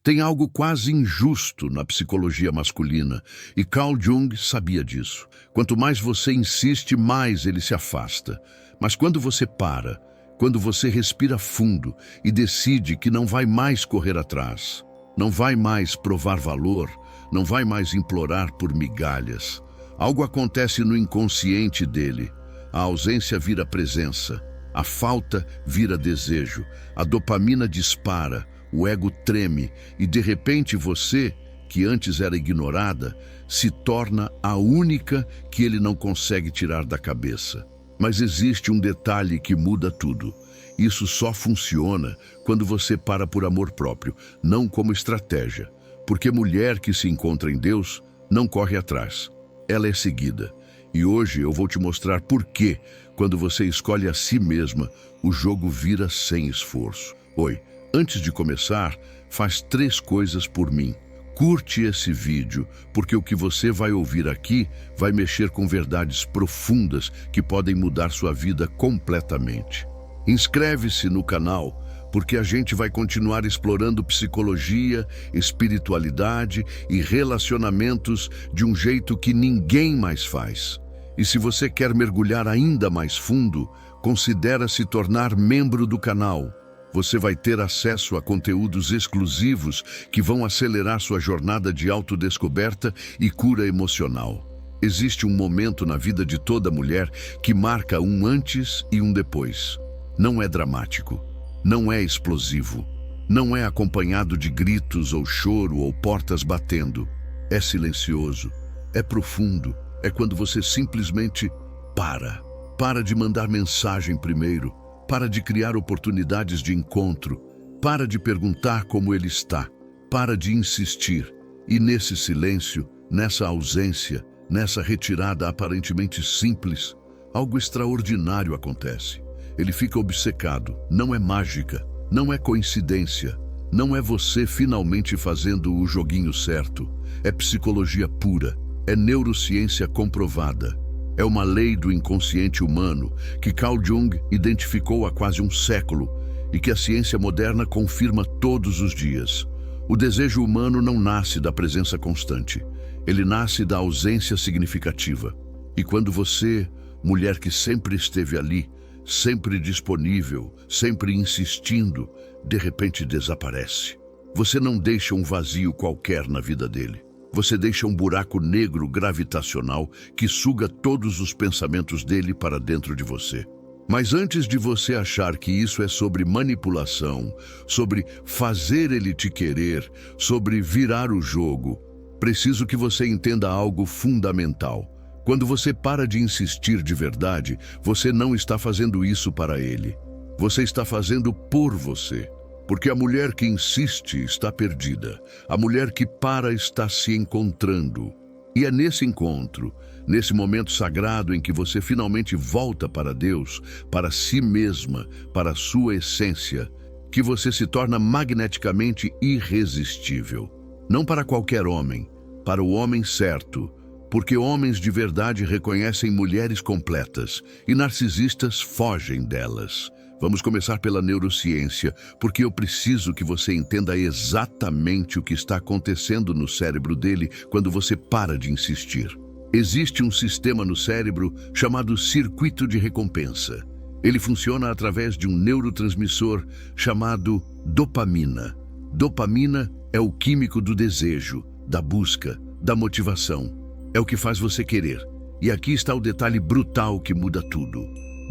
Tem algo quase injusto na psicologia masculina, e Carl Jung sabia disso. Quanto mais você insiste, mais ele se afasta. Mas quando você para, quando você respira fundo e decide que não vai mais correr atrás, não vai mais provar valor, não vai mais implorar por migalhas, algo acontece no inconsciente dele. A ausência vira presença, a falta vira desejo, a dopamina dispara, o ego treme e de repente você, que antes era ignorada, se torna a única que ele não consegue tirar da cabeça. Mas existe um detalhe que muda tudo. Isso só funciona quando você para por amor próprio, não como estratégia. Porque mulher que se encontra em Deus não corre atrás. Ela é seguida. E hoje eu vou te mostrar por que, quando você escolhe a si mesma, o jogo vira sem esforço. Oi. Antes de começar, faz 3 coisas por mim. Curte esse vídeo, porque o que você vai ouvir aqui vai mexer com verdades profundas que podem mudar sua vida completamente. Inscreve-se no canal, porque a gente vai continuar explorando psicologia, espiritualidade e relacionamentos de um jeito que ninguém mais faz. E se você quer mergulhar ainda mais fundo, considere se tornar membro do canal. Você vai ter acesso a conteúdos exclusivos que vão acelerar sua jornada de autodescoberta e cura emocional. Existe um momento na vida de toda mulher que marca um antes e um depois. Não é dramático, não é explosivo, não é acompanhado de gritos ou choro ou portas batendo. É silencioso, é profundo, é quando você simplesmente para. Para de mandar mensagem primeiro. Para de criar oportunidades de encontro, para de perguntar como ele está, para de insistir. E nesse silêncio, nessa ausência, nessa retirada aparentemente simples, algo extraordinário acontece. Ele fica obcecado, não é mágica, não é coincidência, não é você finalmente fazendo o joguinho certo, é psicologia pura, é neurociência comprovada. É uma lei do inconsciente humano que Carl Jung identificou há quase um século e que a ciência moderna confirma todos os dias. O desejo humano não nasce da presença constante, ele nasce da ausência significativa. E quando você, mulher que sempre esteve ali, sempre disponível, sempre insistindo, de repente desaparece. Você não deixa um vazio qualquer na vida dele. Você deixa um buraco negro gravitacional que suga todos os pensamentos dele para dentro de você. Mas antes de você achar que isso é sobre manipulação, sobre fazer ele te querer, sobre virar o jogo, preciso que você entenda algo fundamental. Quando você para de insistir de verdade, você não está fazendo isso para ele. Você está fazendo por você. Porque a mulher que insiste está perdida. A mulher que para está se encontrando. E é nesse encontro, nesse momento sagrado em que você finalmente volta para Deus, para si mesma, para a sua essência, que você se torna magneticamente irresistível. Não para qualquer homem, para o homem certo, porque homens de verdade reconhecem mulheres completas e narcisistas fogem delas. Vamos começar pela neurociência, porque eu preciso que você entenda exatamente o que está acontecendo no cérebro dele quando você para de insistir. Existe um sistema no cérebro chamado circuito de recompensa. Ele funciona através de um neurotransmissor chamado dopamina. Dopamina é o químico do desejo, da busca, da motivação. É o que faz você querer. E aqui está o detalhe brutal que muda tudo.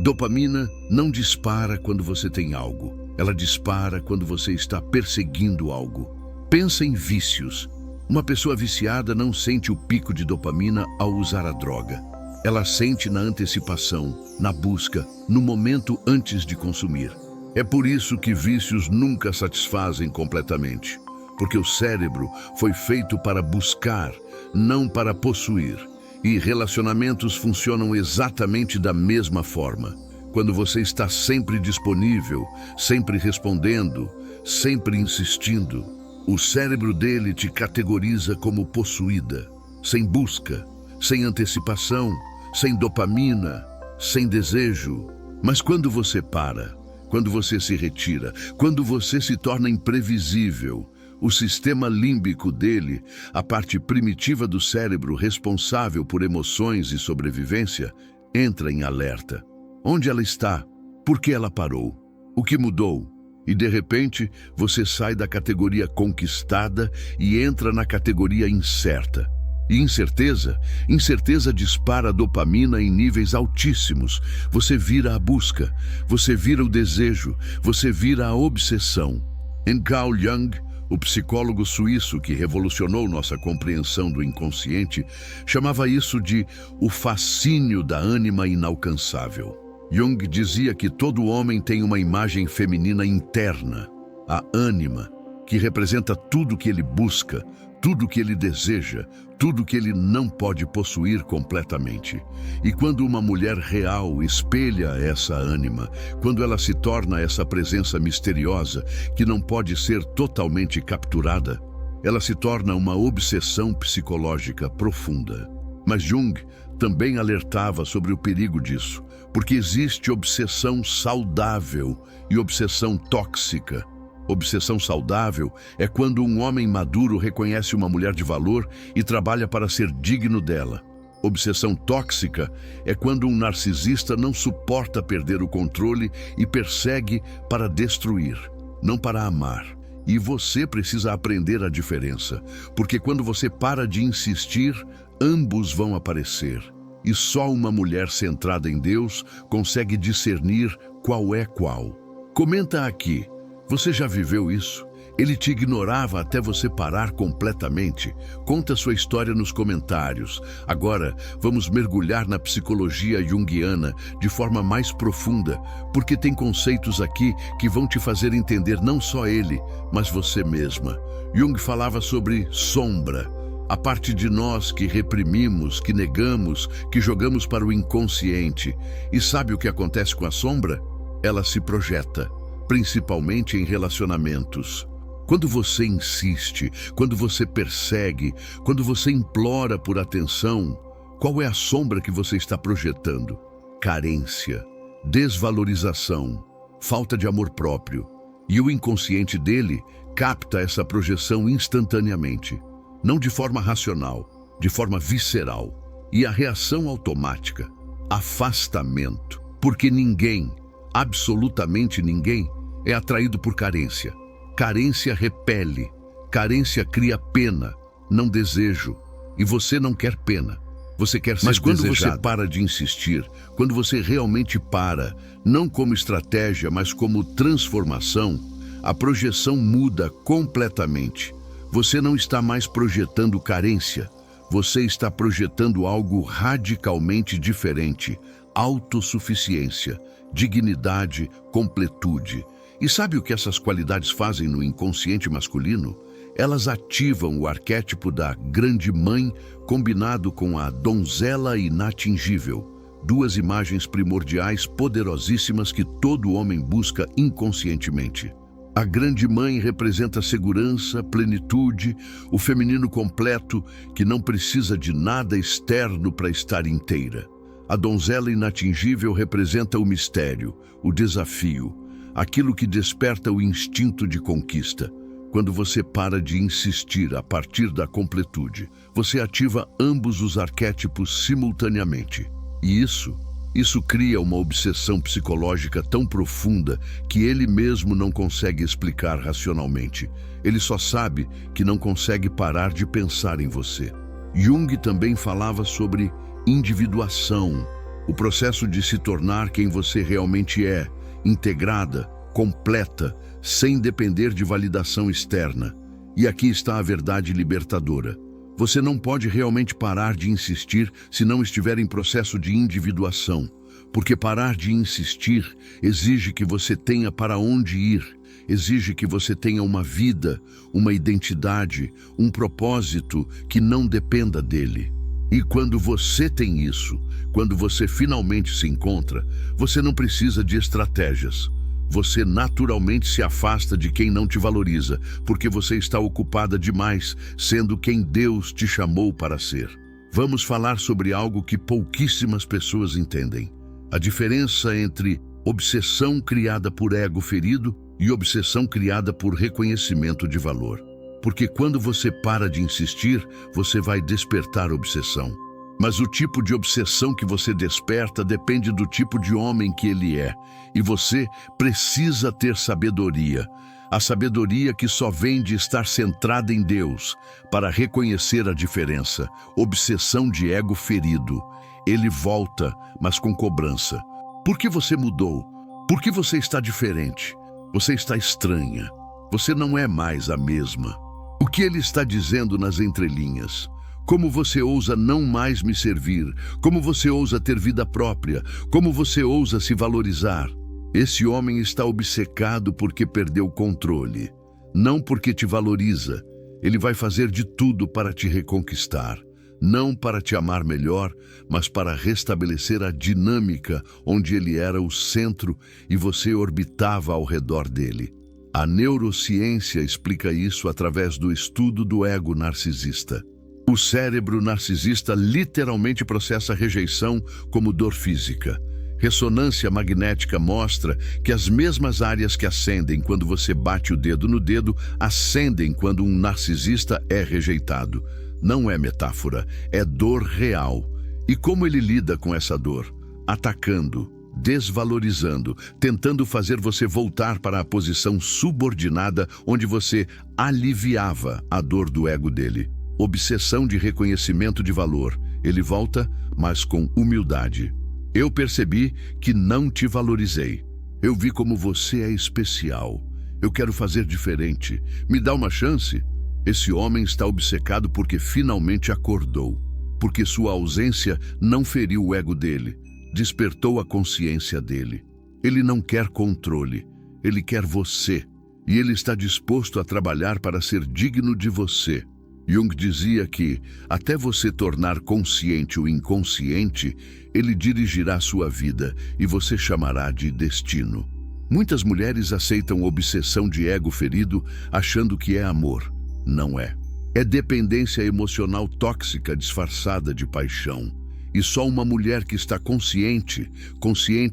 Dopamina não dispara quando você tem algo. Ela dispara quando você está perseguindo algo. Pensa em vícios. Uma pessoa viciada não sente o pico de dopamina ao usar a droga. Ela sente na antecipação, na busca, no momento antes de consumir. É por isso que vícios nunca satisfazem completamente. Porque o cérebro foi feito para buscar, não para possuir. E relacionamentos funcionam exatamente da mesma forma. Quando você está sempre disponível, sempre respondendo, sempre insistindo, o cérebro dele te categoriza como possuída, sem busca, sem antecipação, sem dopamina, sem desejo. Mas quando você para, quando você se retira, quando você se torna imprevisível, O sistema límbico dele, a parte primitiva do cérebro responsável por emoções e sobrevivência, entra em alerta. Onde ela está? Por que ela parou? O que mudou? E de repente, você sai da categoria conquistada e entra na categoria incerta. E incerteza dispara a dopamina em níveis altíssimos. Você vira a busca, você vira o desejo, você vira a obsessão. Em Carl Jung, o psicólogo suíço que revolucionou nossa compreensão do inconsciente, chamava isso de o fascínio da ânima inalcançável. Jung dizia que todo homem tem uma imagem feminina interna, a ânima, que representa tudo que ele busca, tudo que ele deseja, tudo que ele não pode possuir completamente. E quando uma mulher real espelha essa ânima, quando ela se torna essa presença misteriosa que não pode ser totalmente capturada, ela se torna uma obsessão psicológica profunda. Mas Jung também alertava sobre o perigo disso, porque existe obsessão saudável e obsessão tóxica. Obsessão saudável é quando um homem maduro reconhece uma mulher de valor e trabalha para ser digno dela. Obsessão tóxica é quando um narcisista não suporta perder o controle e persegue para destruir, não para amar. E você precisa aprender a diferença, porque quando você para de insistir, ambos vão aparecer. E só uma mulher centrada em Deus consegue discernir qual é qual. Comenta aqui. Você já viveu isso? Ele te ignorava até você parar completamente? Conta sua história nos comentários. Agora, vamos mergulhar na psicologia junguiana de forma mais profunda, porque tem conceitos aqui que vão te fazer entender não só ele, mas você mesma. Jung falava sobre sombra, a parte de nós que reprimimos, que negamos, que jogamos para o inconsciente. E sabe o que acontece com a sombra? Ela se projeta, principalmente em relacionamentos. Quando você insiste, quando você persegue, quando você implora por atenção, qual é a sombra que você está projetando? Carência, desvalorização, falta de amor próprio. E o inconsciente dele capta essa projeção instantaneamente, não de forma racional, de forma visceral. E a reação automática, afastamento, porque ninguém, absolutamente ninguém, é atraído por carência. Carência repele, carência cria pena, não desejo. E você não quer pena, você quer ser desejado. Mas quando você para de insistir, quando você realmente para, não como estratégia, mas como transformação, a projeção muda completamente. Você não está mais projetando carência, você está projetando algo radicalmente diferente: autossuficiência, dignidade, completude. E sabe o que essas qualidades fazem no inconsciente masculino? Elas ativam o arquétipo da grande mãe combinado com a donzela inatingível, duas imagens primordiais poderosíssimas que todo homem busca inconscientemente. A grande mãe representa segurança, plenitude, o feminino completo que não precisa de nada externo para estar inteira. A donzela inatingível representa o mistério, o desafio, aquilo que desperta o instinto de conquista. Quando você para de insistir a partir da completude, você ativa ambos os arquétipos simultaneamente. E isso cria uma obsessão psicológica tão profunda que ele mesmo não consegue explicar racionalmente. Ele só sabe que não consegue parar de pensar em você. Jung também falava sobre individuação, o processo de se tornar quem você realmente é, integrada, completa, sem depender de validação externa. E aqui está a verdade libertadora. Você não pode realmente parar de insistir se não estiver em processo de individuação, porque parar de insistir exige que você tenha para onde ir, exige que você tenha uma vida, uma identidade, um propósito que não dependa dele. E quando você tem isso, quando você finalmente se encontra, você não precisa de estratégias. Você naturalmente se afasta de quem não te valoriza, porque você está ocupada demais, sendo quem Deus te chamou para ser. Vamos falar sobre algo que pouquíssimas pessoas entendem: a diferença entre obsessão criada por ego ferido e obsessão criada por reconhecimento de valor. porque quando você para de insistir, você vai despertar obsessão. Mas o tipo de obsessão que você desperta depende do tipo de homem que ele é. E você precisa ter sabedoria. A sabedoria que só vem de estar centrada em Deus, para reconhecer a diferença. Obsessão de ego ferido. Ele volta, mas com cobrança. Por que você mudou? Por que você está diferente? Você está estranha. Você não é mais a mesma. O que ele está dizendo nas entrelinhas? Como você ousa não mais me servir? Como você ousa ter vida própria? Como você ousa se valorizar? Esse homem está obcecado porque perdeu o controle, não porque te valoriza. Ele vai fazer de tudo para te reconquistar, não para te amar melhor, mas para restabelecer a dinâmica onde ele era o centro e você orbitava ao redor dele. A neurociência explica isso através do estudo do ego narcisista. O cérebro narcisista literalmente processa rejeição como dor física. Ressonância magnética mostra que as mesmas áreas que acendem quando você bate o dedo no dedo, acendem quando um narcisista é rejeitado. Não é metáfora, é dor real. E como ele lida com essa dor? Atacando, desvalorizando, tentando fazer você voltar para a posição subordinada onde você aliviava a dor do ego dele. Obsessão de reconhecimento de valor. Ele volta, mas com humildade. Eu percebi que não te valorizei. Eu vi como você é especial. Eu quero fazer diferente. Me dá uma chance? Esse homem está obcecado porque finalmente acordou. Porque sua ausência não feriu o ego dele. Despertou a consciência dele. Ele não quer controle. Ele quer você. E ele está disposto a trabalhar para ser digno de você. Jung dizia que, até você tornar consciente o inconsciente, ele dirigirá sua vida e você chamará de destino. Muitas mulheres aceitam obsessão de ego ferido achando que é amor. Não é. É dependência emocional tóxica disfarçada de paixão. E só uma mulher que está consciente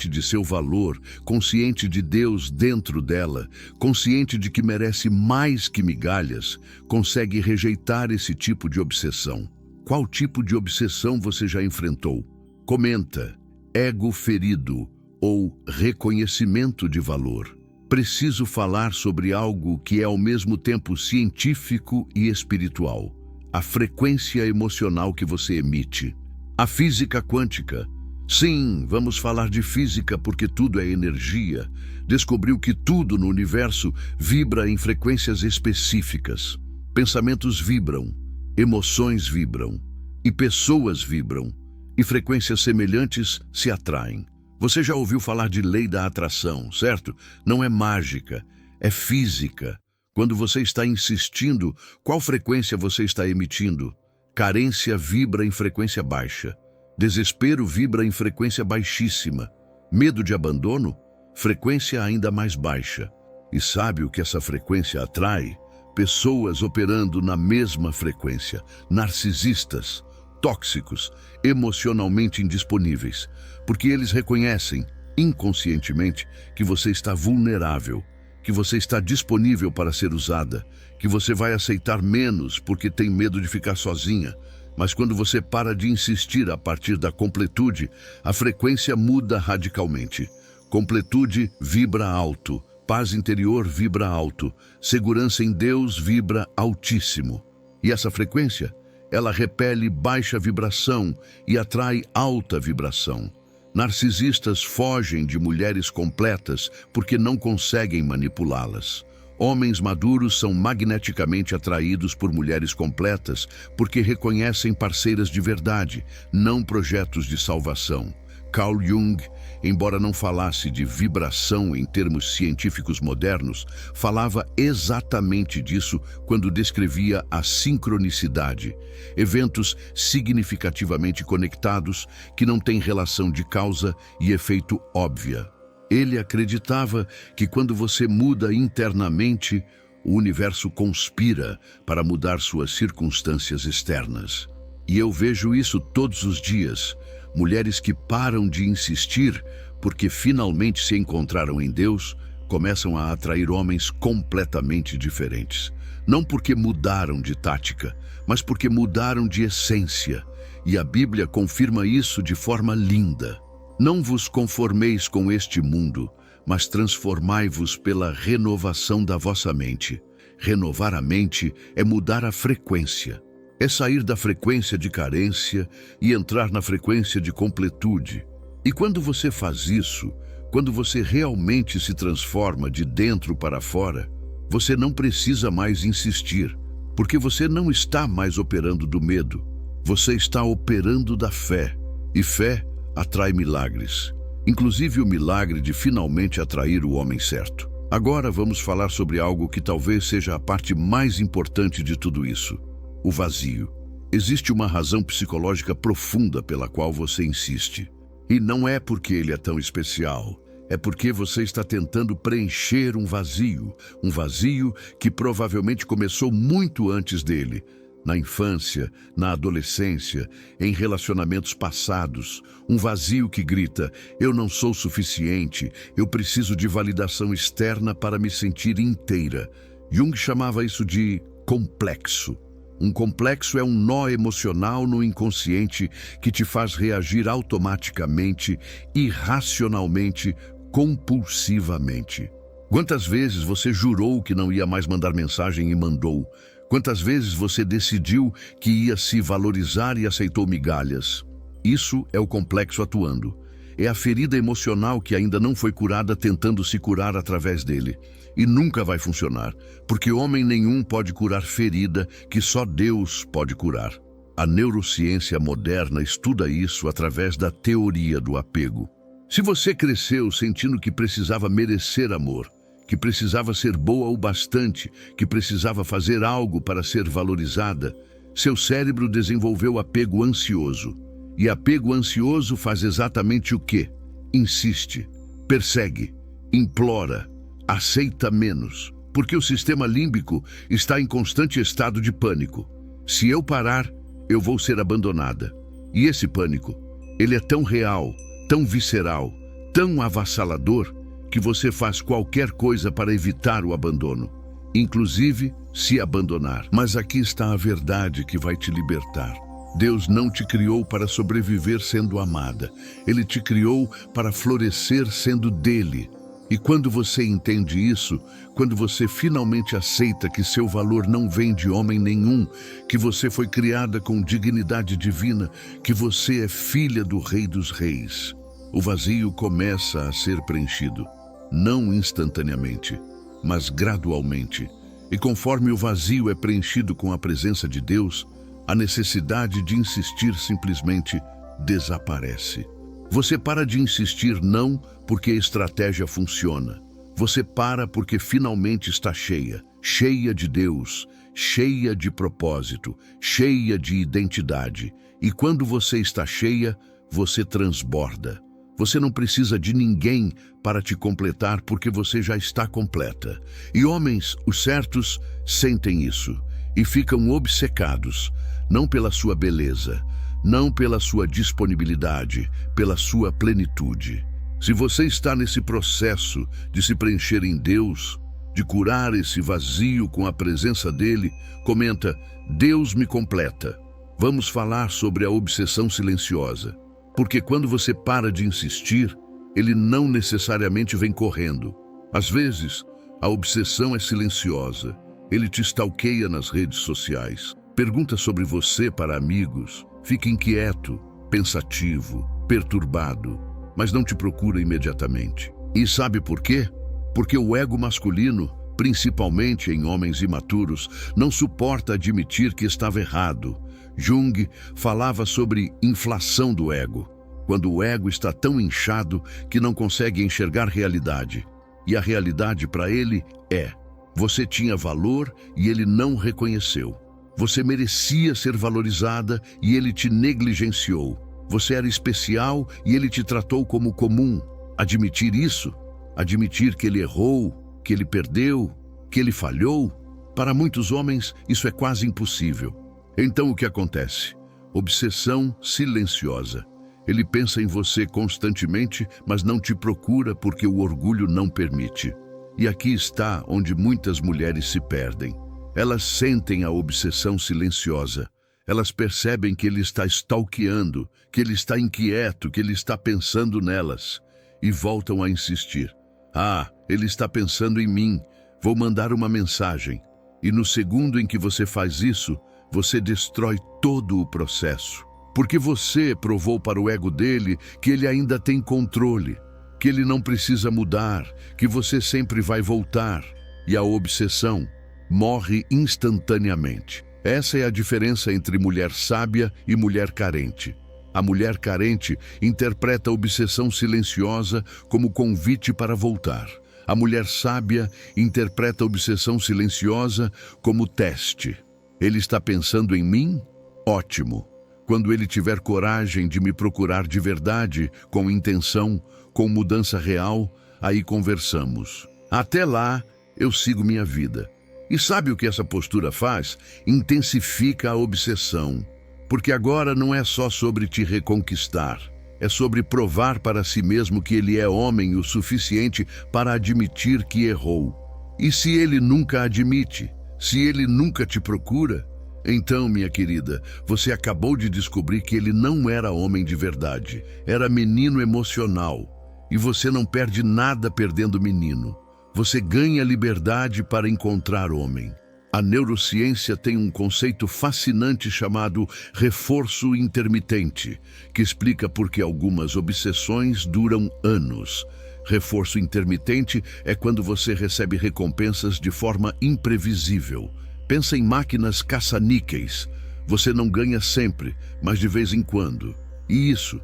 de seu valor, consciente de Deus dentro dela, consciente de que merece mais que migalhas, consegue rejeitar esse tipo de obsessão. Qual tipo de obsessão você já enfrentou? Comenta. Ego ferido ou reconhecimento de valor. Preciso falar sobre algo que é ao mesmo tempo científico e espiritual. A frequência emocional que você emite. A física quântica. Sim, vamos falar de física porque tudo é energia. Descobriu que tudo no universo vibra em frequências específicas. Pensamentos vibram, emoções vibram, e pessoas vibram, e frequências semelhantes se atraem. Você já ouviu falar de lei da atração, certo? Não é mágica, é física. Quando você está insistindo, qual frequência você está emitindo? Carência vibra em frequência baixa. Desespero vibra em frequência baixíssima. Medo de abandono? Frequência ainda mais baixa. E sabe o que essa frequência atrai? Pessoas operando na mesma frequência. Narcisistas, tóxicos, emocionalmente indisponíveis. Porque eles reconhecem, inconscientemente, que você está vulnerável, que você está disponível para ser usada, que você vai aceitar menos porque tem medo de ficar sozinha. Mas quando você para de insistir a partir da completude, a frequência muda radicalmente. Completude vibra alto, paz interior vibra alto, segurança em Deus vibra altíssimo. E essa frequência, ela repele baixa vibração e atrai alta vibração. Narcisistas fogem de mulheres completas porque não conseguem manipulá-las. Homens maduros são magneticamente atraídos por mulheres completas porque reconhecem parceiras de verdade, não projetos de salvação. Carl Jung, embora não falasse de vibração em termos científicos modernos, falava exatamente disso quando descrevia a sincronicidade, eventos significativamente conectados que não têm relação de causa e efeito óbvia. Ele acreditava que quando você muda internamente, o universo conspira para mudar suas circunstâncias externas. E eu vejo isso todos os dias. Mulheres que param de insistir porque finalmente se encontraram em Deus, começam a atrair homens completamente diferentes. Não porque mudaram de tática, mas porque mudaram de essência. E a Bíblia confirma isso de forma linda. Não vos conformeis com este mundo, mas transformai-vos pela renovação da vossa mente. Renovar a mente é mudar a frequência. É sair da frequência de carência e entrar na frequência de completude. E quando você faz isso, quando você realmente se transforma de dentro para fora, você não precisa mais insistir, porque você não está mais operando do medo. Você está operando da fé. E fé atrai milagres. Inclusive o milagre de finalmente atrair o homem certo. Agora vamos falar sobre algo que talvez seja a parte mais importante de tudo isso. O vazio. Existe uma razão psicológica profunda pela qual você insiste. E não é porque ele é tão especial. É porque você está tentando preencher um vazio que provavelmente começou muito antes dele. Na infância, na adolescência, em relacionamentos passados. Um vazio que grita, eu não sou suficiente, eu preciso de validação externa para me sentir inteira. Jung chamava isso de complexo. Um complexo é um nó emocional no inconsciente que te faz reagir automaticamente, irracionalmente, compulsivamente. Quantas vezes você jurou que não ia mais mandar mensagem e mandou? Quantas vezes você decidiu que ia se valorizar e aceitou migalhas? Isso é o complexo atuando. É a ferida emocional que ainda não foi curada tentando se curar através dele. E nunca vai funcionar, porque homem nenhum pode curar ferida que só Deus pode curar. A neurociência moderna estuda isso através da teoria do apego. Se você cresceu sentindo que precisava merecer amor, que precisava ser boa o bastante, que precisava fazer algo para ser valorizada, seu cérebro desenvolveu apego ansioso. E apego ansioso faz exatamente o quê? Insiste, persegue, implora, aceita menos, porque o sistema límbico está em constante estado de pânico. Se eu parar, eu vou ser abandonada. E esse pânico, ele é tão real, tão visceral, tão avassalador, que você faz qualquer coisa para evitar o abandono, inclusive se abandonar. Mas aqui está a verdade que vai te libertar. Deus não te criou para sobreviver sendo amada. Ele te criou para florescer sendo dele. E quando você entende isso, quando você finalmente aceita que seu valor não vem de homem nenhum, que você foi criada com dignidade divina, que você é filha do Rei dos Reis, o vazio começa a ser preenchido. Não instantaneamente, mas gradualmente. E conforme o vazio é preenchido com a presença de Deus, a necessidade de insistir simplesmente desaparece. Você para de insistir não porque a estratégia funciona. Você para porque finalmente está cheia, cheia de Deus, cheia de propósito, cheia de identidade. E quando você está cheia, você transborda. Você não precisa de ninguém para te completar porque você já está completa. E homens, os certos, sentem isso e ficam obcecados, não pela sua beleza, não pela sua disponibilidade, pela sua plenitude. Se você está nesse processo de se preencher em Deus, de curar esse vazio com a presença dele, comenta, Deus me completa. Vamos falar sobre a obsessão silenciosa. Porque quando você para de insistir, ele não necessariamente vem correndo. Às vezes, a obsessão é silenciosa. Ele te stalkeia nas redes sociais. Pergunta sobre você para amigos. Fica inquieto, pensativo, perturbado, mas não te procura imediatamente. E sabe por quê? Porque o ego masculino, principalmente em homens imaturos, não suporta admitir que estava errado. Jung falava sobre inflação do ego, quando o ego está tão inchado que não consegue enxergar realidade. E a realidade para ele é: você tinha valor e ele não reconheceu. Você merecia ser valorizada e ele te negligenciou. Você era especial e ele te tratou como comum. Admitir isso, admitir que ele errou, que ele perdeu, que ele falhou, para muitos homens isso é quase impossível. Então o que acontece? Obsessão silenciosa. Ele pensa em você constantemente, mas não te procura porque o orgulho não permite. E aqui está onde muitas mulheres se perdem. Elas sentem a obsessão silenciosa. Elas percebem que ele está stalkeando, que ele está inquieto, que ele está pensando nelas. E voltam a insistir. Ah, ele está pensando em mim. Vou mandar uma mensagem. E no segundo em que você faz isso, você destrói todo o processo. Porque você provou para o ego dele que ele ainda tem controle, que ele não precisa mudar, que você sempre vai voltar. E a obsessão morre instantaneamente. Essa é a diferença entre mulher sábia e mulher carente. A mulher carente interpreta a obsessão silenciosa como convite para voltar. A mulher sábia interpreta a obsessão silenciosa como teste. Ele está pensando em mim? Ótimo. Quando ele tiver coragem de me procurar de verdade, com intenção, com mudança real, aí conversamos. Até lá, eu sigo minha vida. E sabe o que essa postura faz? Intensifica a obsessão. Porque agora não é só sobre te reconquistar. É sobre provar para si mesmo que ele é homem o suficiente para admitir que errou. E se ele nunca admite, se ele nunca te procura, então, minha querida, você acabou de descobrir que ele não era homem de verdade. Era menino emocional. E você não perde nada perdendo menino. Você ganha liberdade para encontrar homem. A neurociência tem um conceito fascinante chamado reforço intermitente, que explica por que algumas obsessões duram anos. Reforço intermitente é quando você recebe recompensas de forma imprevisível. Pensa em máquinas caça-níqueis. Você não ganha sempre, mas de vez em quando. E isso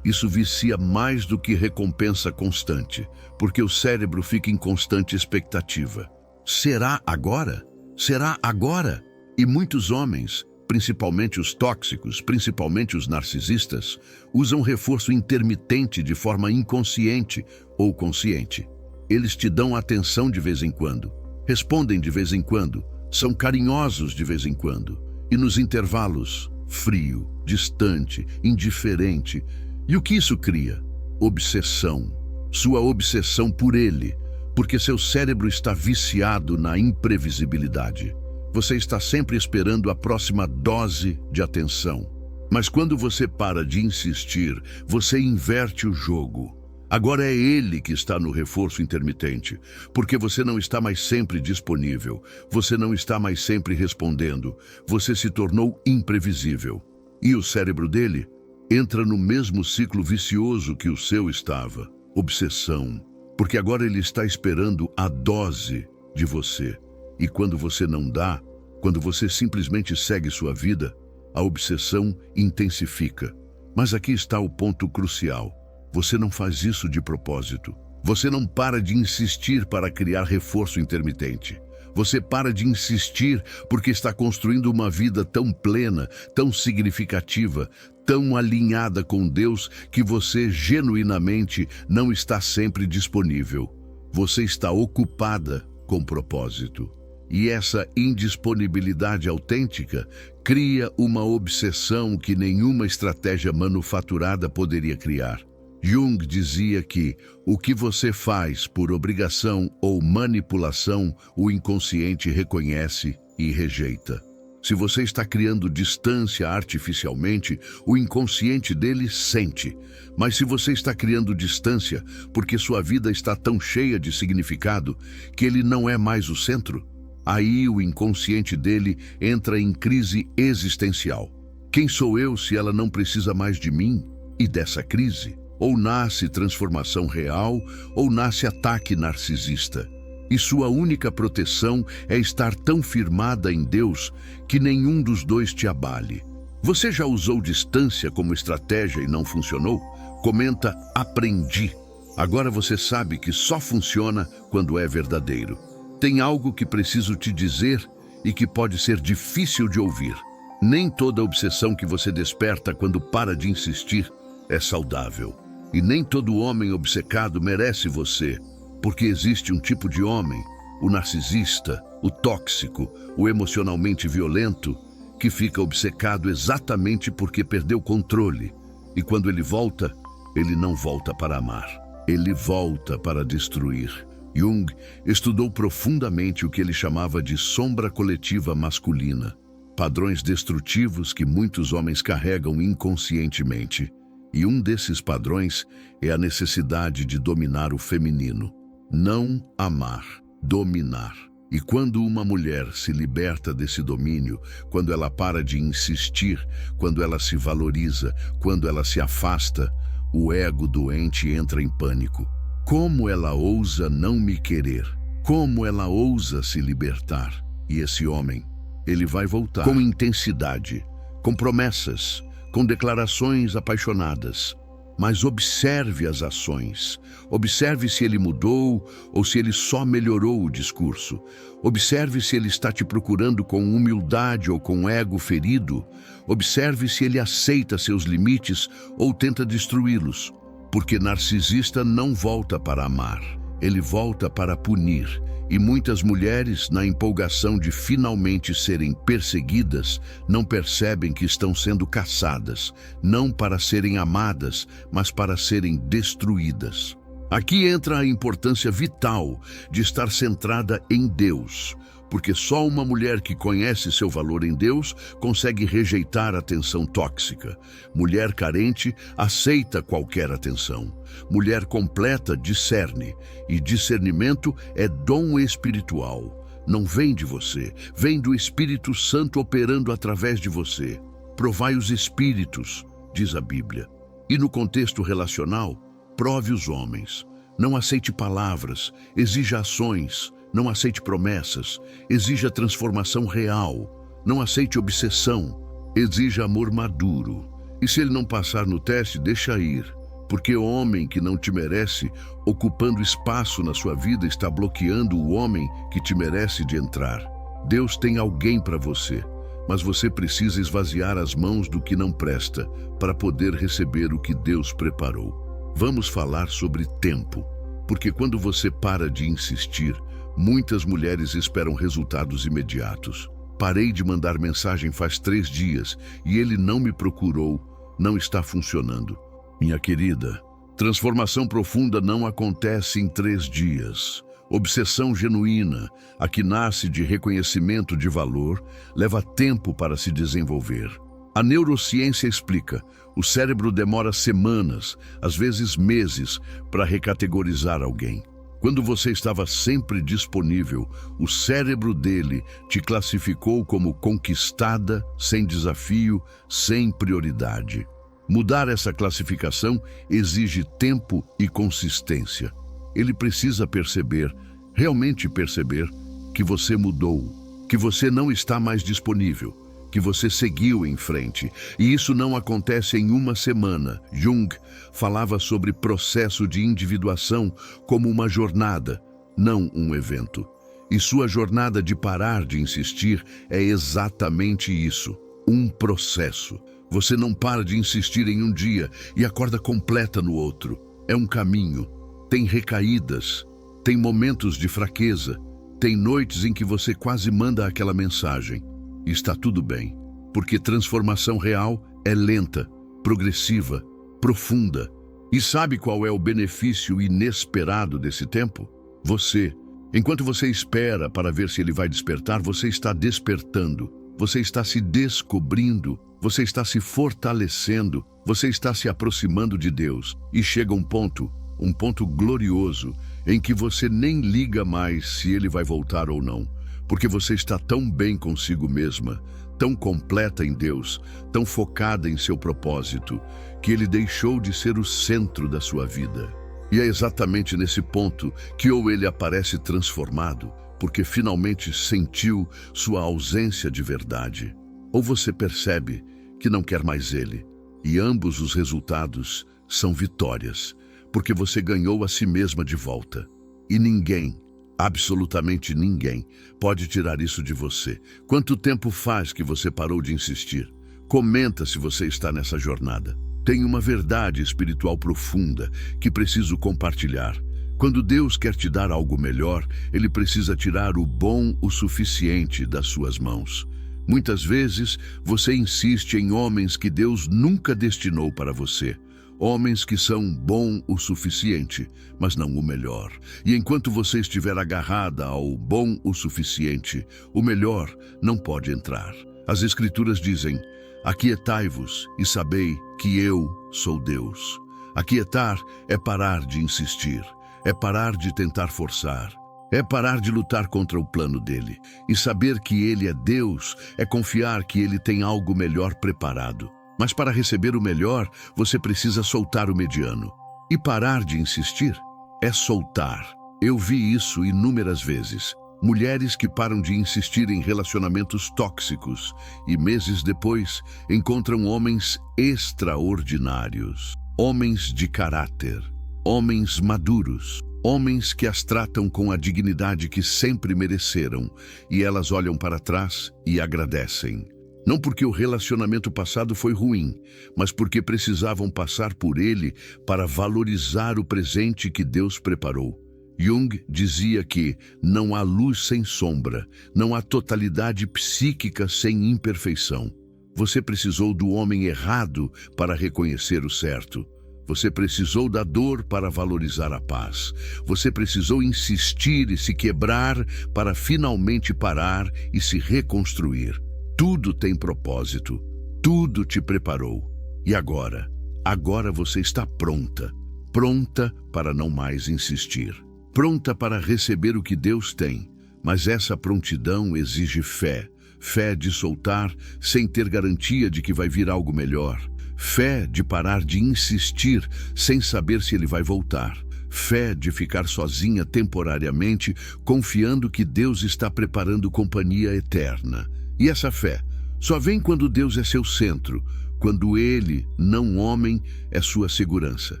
vicia mais do que recompensa constante, porque o cérebro fica em constante expectativa. Será agora? Será agora? E muitos homens, principalmente os tóxicos, principalmente os narcisistas, usam reforço intermitente de forma inconsciente ou consciente. Eles te dão atenção de vez em quando, respondem de vez em quando, são carinhosos de vez em quando, e nos intervalos, frio, distante, indiferente. E o que isso cria? Obsessão. Sua obsessão por ele, porque seu cérebro está viciado na imprevisibilidade. Você está sempre esperando a próxima dose de atenção. Mas quando você para de insistir, você inverte o jogo. Agora é ele que está no reforço intermitente, porque você não está mais sempre disponível, você não está mais sempre respondendo, você se tornou imprevisível. E o cérebro dele entra no mesmo ciclo vicioso que o seu estava, obsessão, porque agora ele está esperando a dose de você. E quando você não dá, quando você simplesmente segue sua vida, a obsessão intensifica. Mas aqui está o ponto crucial. Você não faz isso de propósito. Você não para de insistir para criar reforço intermitente. Você para de insistir porque está construindo uma vida tão plena, tão significativa, tão alinhada com Deus que você genuinamente não está sempre disponível. Você está ocupada com propósito. E essa indisponibilidade autêntica cria uma obsessão que nenhuma estratégia manufaturada poderia criar. Jung dizia que o que você faz por obrigação ou manipulação, o inconsciente reconhece e rejeita. Se você está criando distância artificialmente, o inconsciente dele sente. Mas se você está criando distância porque sua vida está tão cheia de significado que ele não é mais o centro, aí o inconsciente dele entra em crise existencial. Quem sou eu se ela não precisa mais de mim e dessa crise? Ou nasce transformação real, ou nasce ataque narcisista. E sua única proteção é estar tão firmada em Deus que nenhum dos dois te abale. Você já usou distância como estratégia e não funcionou? Comenta, aprendi. Agora você sabe que só funciona quando é verdadeiro. Tem algo que preciso te dizer e que pode ser difícil de ouvir. Nem toda obsessão que você desperta quando para de insistir é saudável. E nem todo homem obcecado merece você, porque existe um tipo de homem, o narcisista, o tóxico, o emocionalmente violento, que fica obcecado exatamente porque perdeu controle. E quando ele volta, ele não volta para amar. Ele volta para destruir. Jung estudou profundamente o que ele chamava de sombra coletiva masculina, padrões destrutivos que muitos homens carregam inconscientemente. E um desses padrões é a necessidade de dominar o feminino. Não amar, dominar. E quando uma mulher se liberta desse domínio, quando ela para de insistir, quando ela se valoriza, quando ela se afasta, o ego doente entra em pânico. Como ela ousa não me querer? Como ela ousa se libertar? E esse homem, ele vai voltar com intensidade, com promessas, com declarações apaixonadas. Mas observe as ações. Observe se ele mudou ou se ele só melhorou o discurso. Observe se ele está te procurando com humildade ou com ego ferido. Observe se ele aceita seus limites ou tenta destruí-los. Porque narcisista não volta para amar, ele volta para punir. E muitas mulheres, na empolgação de finalmente serem perseguidas, não percebem que estão sendo caçadas, não para serem amadas, mas para serem destruídas. Aqui entra a importância vital de estar centrada em Deus, porque só uma mulher que conhece seu valor em Deus consegue rejeitar a atenção tóxica. Mulher carente aceita qualquer atenção. Mulher completa discerne, e discernimento é dom espiritual. Não vem de você, vem do Espírito Santo operando através de você. Provai os espíritos, diz a Bíblia. E no contexto relacional, prove os homens. Não aceite palavras, exija ações. Não aceite promessas, exija transformação real. Não aceite obsessão, exija amor maduro. E se ele não passar no teste, deixa ir. Porque o homem que não te merece, ocupando espaço na sua vida, está bloqueando o homem que te merece de entrar. Deus tem alguém para você, mas você precisa esvaziar as mãos do que não presta para poder receber o que Deus preparou. Vamos falar sobre tempo, porque quando você para de insistir, muitas mulheres esperam resultados imediatos. Parei de mandar mensagem faz 3 dias e ele não me procurou, não está funcionando. Minha querida, transformação profunda não acontece em 3 dias. Obsessão genuína, a que nasce de reconhecimento de valor, leva tempo para se desenvolver. A neurociência explica, o cérebro demora semanas, às vezes meses, para recategorizar alguém. Quando você estava sempre disponível, o cérebro dele te classificou como conquistada, sem desafio, sem prioridade. Mudar essa classificação exige tempo e consistência. Ele precisa perceber, realmente perceber, que você mudou, que você não está mais disponível, que você seguiu em frente. E isso não acontece em uma semana. Jung falava sobre processo de individuação como uma jornada, não um evento. E sua jornada de parar de insistir é exatamente isso, um processo. Você não para de insistir em um dia e acorda completa no outro. É um caminho. Tem recaídas, tem momentos de fraqueza, tem noites em que você quase manda aquela mensagem. Está tudo bem, porque transformação real é lenta, progressiva, profunda. E sabe qual é o benefício inesperado desse tempo? Você. Enquanto você espera para ver se ele vai despertar, você está despertando, você está se descobrindo, você está se fortalecendo, você está se aproximando de Deus. E chega um ponto glorioso, em que você nem liga mais se ele vai voltar ou não. Porque você está tão bem consigo mesma, tão completa em Deus, tão focada em seu propósito, que ele deixou de ser o centro da sua vida. E é exatamente nesse ponto que ou ele aparece transformado, porque finalmente sentiu sua ausência de verdade, ou você percebe que não quer mais ele. E ambos os resultados são vitórias, porque você ganhou a si mesma de volta. E ninguém, absolutamente ninguém, pode tirar isso de você. Quanto tempo faz que você parou de insistir? Comenta se você está nessa jornada. Tem uma verdade espiritual profunda que preciso compartilhar. Quando Deus quer te dar algo melhor, Ele precisa tirar o bom o suficiente das suas mãos. Muitas vezes, você insiste em homens que Deus nunca destinou para você. Homens que são bom o suficiente, mas não o melhor. E enquanto você estiver agarrada ao bom o suficiente, o melhor não pode entrar. As Escrituras dizem: aquietai-vos e sabei que eu sou Deus. Aquietar é parar de insistir, é parar de tentar forçar, é parar de lutar contra o plano dele. E saber que ele é Deus é confiar que ele tem algo melhor preparado. Mas para receber o melhor, você precisa soltar o mediano. E parar de insistir é soltar. Eu vi isso inúmeras vezes. Mulheres que param de insistir em relacionamentos tóxicos e meses depois encontram homens extraordinários. Homens de caráter, homens maduros, homens que as tratam com a dignidade que sempre mereceram, e elas olham para trás e agradecem. Não porque o relacionamento passado foi ruim, mas porque precisavam passar por ele para valorizar o presente que Deus preparou. Jung dizia que não há luz sem sombra, não há totalidade psíquica sem imperfeição. Você precisou do homem errado para reconhecer o certo. Você precisou da dor para valorizar a paz. Você precisou insistir e se quebrar para finalmente parar e se reconstruir. Tudo tem propósito. Tudo te preparou. E agora? Agora você está pronta. Pronta para não mais insistir. Pronta para receber o que Deus tem. Mas essa prontidão exige fé. Fé de soltar sem ter garantia de que vai vir algo melhor. Fé de parar de insistir sem saber se ele vai voltar. Fé de ficar sozinha temporariamente, confiando que Deus está preparando companhia eterna. E essa fé só vem quando Deus é seu centro, quando Ele, não homem, é sua segurança.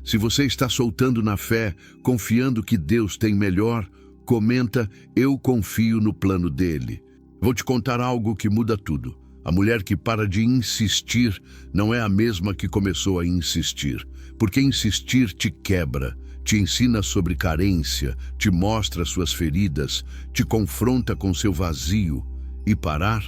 Se você está soltando na fé, confiando que Deus tem melhor, comenta: eu confio no plano dele. Vou te contar algo que muda tudo. A mulher que para de insistir não é a mesma que começou a insistir, porque insistir te quebra, te ensina sobre carência, te mostra suas feridas, te confronta com seu vazio. E parar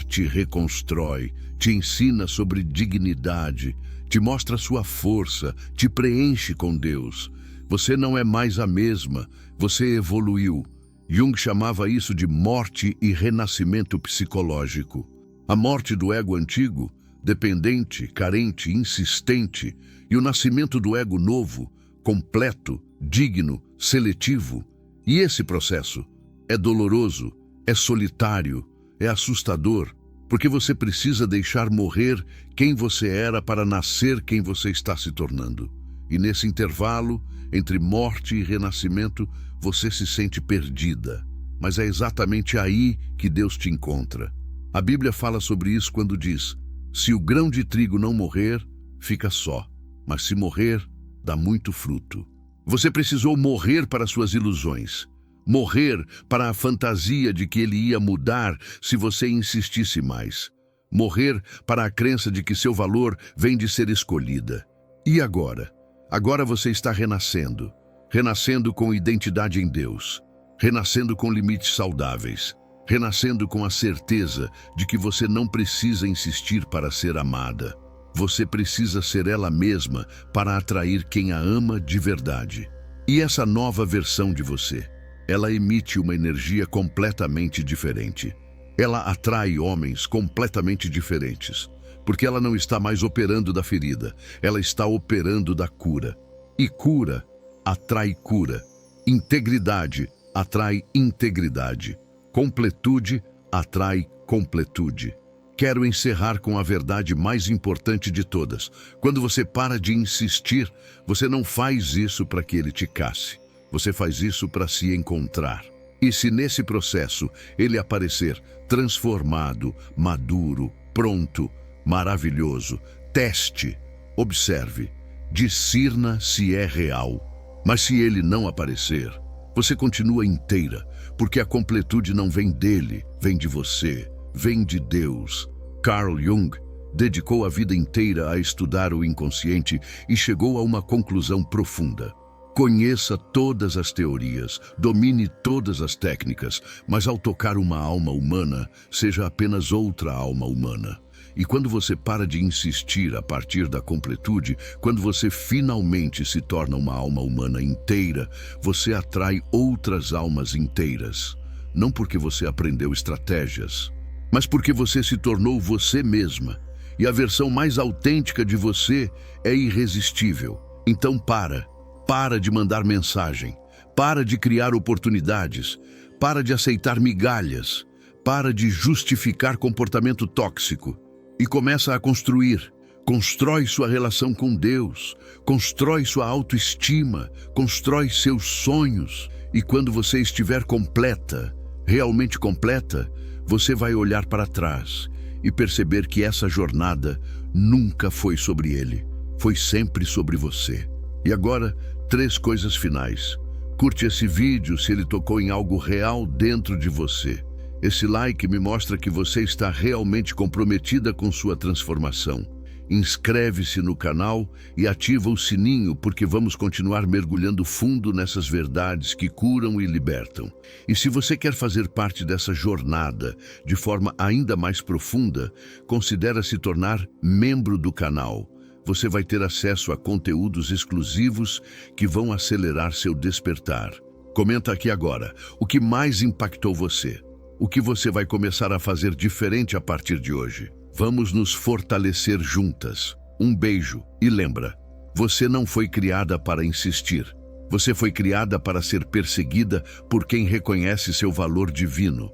te reconstrói, te ensina sobre dignidade, te mostra sua força, te preenche com Deus. Você não é mais a mesma, você evoluiu. Jung chamava isso de morte e renascimento psicológico. A morte do ego antigo, dependente, carente, insistente, e o nascimento do ego novo, completo, digno, seletivo. E esse processo é doloroso, é solitário, é assustador, porque você precisa deixar morrer quem você era para nascer quem você está se tornando. E nesse intervalo, entre morte e renascimento, você se sente perdida. Mas é exatamente aí que Deus te encontra. A Bíblia fala sobre isso quando diz: se o grão de trigo não morrer, fica só, mas se morrer, dá muito fruto. Você precisou morrer para suas ilusões. Morrer para a fantasia de que ele ia mudar se você insistisse mais. Morrer para a crença de que seu valor vem de ser escolhida. E agora? Agora você está renascendo. Renascendo com identidade em Deus. Renascendo com limites saudáveis. Renascendo com a certeza de que você não precisa insistir para ser amada. Você precisa ser ela mesma para atrair quem a ama de verdade. E essa nova versão de você, ela emite uma energia completamente diferente. Ela atrai homens completamente diferentes, porque ela não está mais operando da ferida, ela está operando da cura. E cura atrai cura. Integridade atrai integridade. Completude atrai completude. Quero encerrar com a verdade mais importante de todas. Quando você para de insistir, você não faz isso para que ele te casse. Você faz isso para se encontrar. E se nesse processo ele aparecer transformado, maduro, pronto, maravilhoso, teste, observe, discirna se é real. Mas se ele não aparecer, você continua inteira, porque a completude não vem dele, vem de você, vem de Deus. Carl Jung dedicou a vida inteira a estudar o inconsciente e chegou a uma conclusão profunda. Conheça todas as teorias, domine todas as técnicas, mas ao tocar uma alma humana, seja apenas outra alma humana. E quando você para de insistir a partir da completude, quando você finalmente se torna uma alma humana inteira, você atrai outras almas inteiras. Não porque você aprendeu estratégias, mas porque você se tornou você mesma. E a versão mais autêntica de você é irresistível. Então para de mandar mensagem, para de criar oportunidades, para de aceitar migalhas, para de justificar comportamento tóxico e começa a construir. Constrói sua relação com Deus, constrói sua autoestima, constrói seus sonhos. E quando você estiver completa, realmente completa, você vai olhar para trás e perceber que essa jornada nunca foi sobre ele, foi sempre sobre você. E agora, 3 coisas finais. Curte esse vídeo se ele tocou em algo real dentro de você. Esse like me mostra que você está realmente comprometida com sua transformação. Inscreve-se no canal e ativa o sininho porque vamos continuar mergulhando fundo nessas verdades que curam e libertam. E se você quer fazer parte dessa jornada de forma ainda mais profunda, considere se tornar membro do canal. Você vai ter acesso a conteúdos exclusivos que vão acelerar seu despertar. Comenta aqui agora o que mais impactou você. O que você vai começar a fazer diferente a partir de hoje. Vamos nos fortalecer juntas. Um beijo e lembra, você não foi criada para insistir. Você foi criada para ser perseguida por quem reconhece seu valor divino.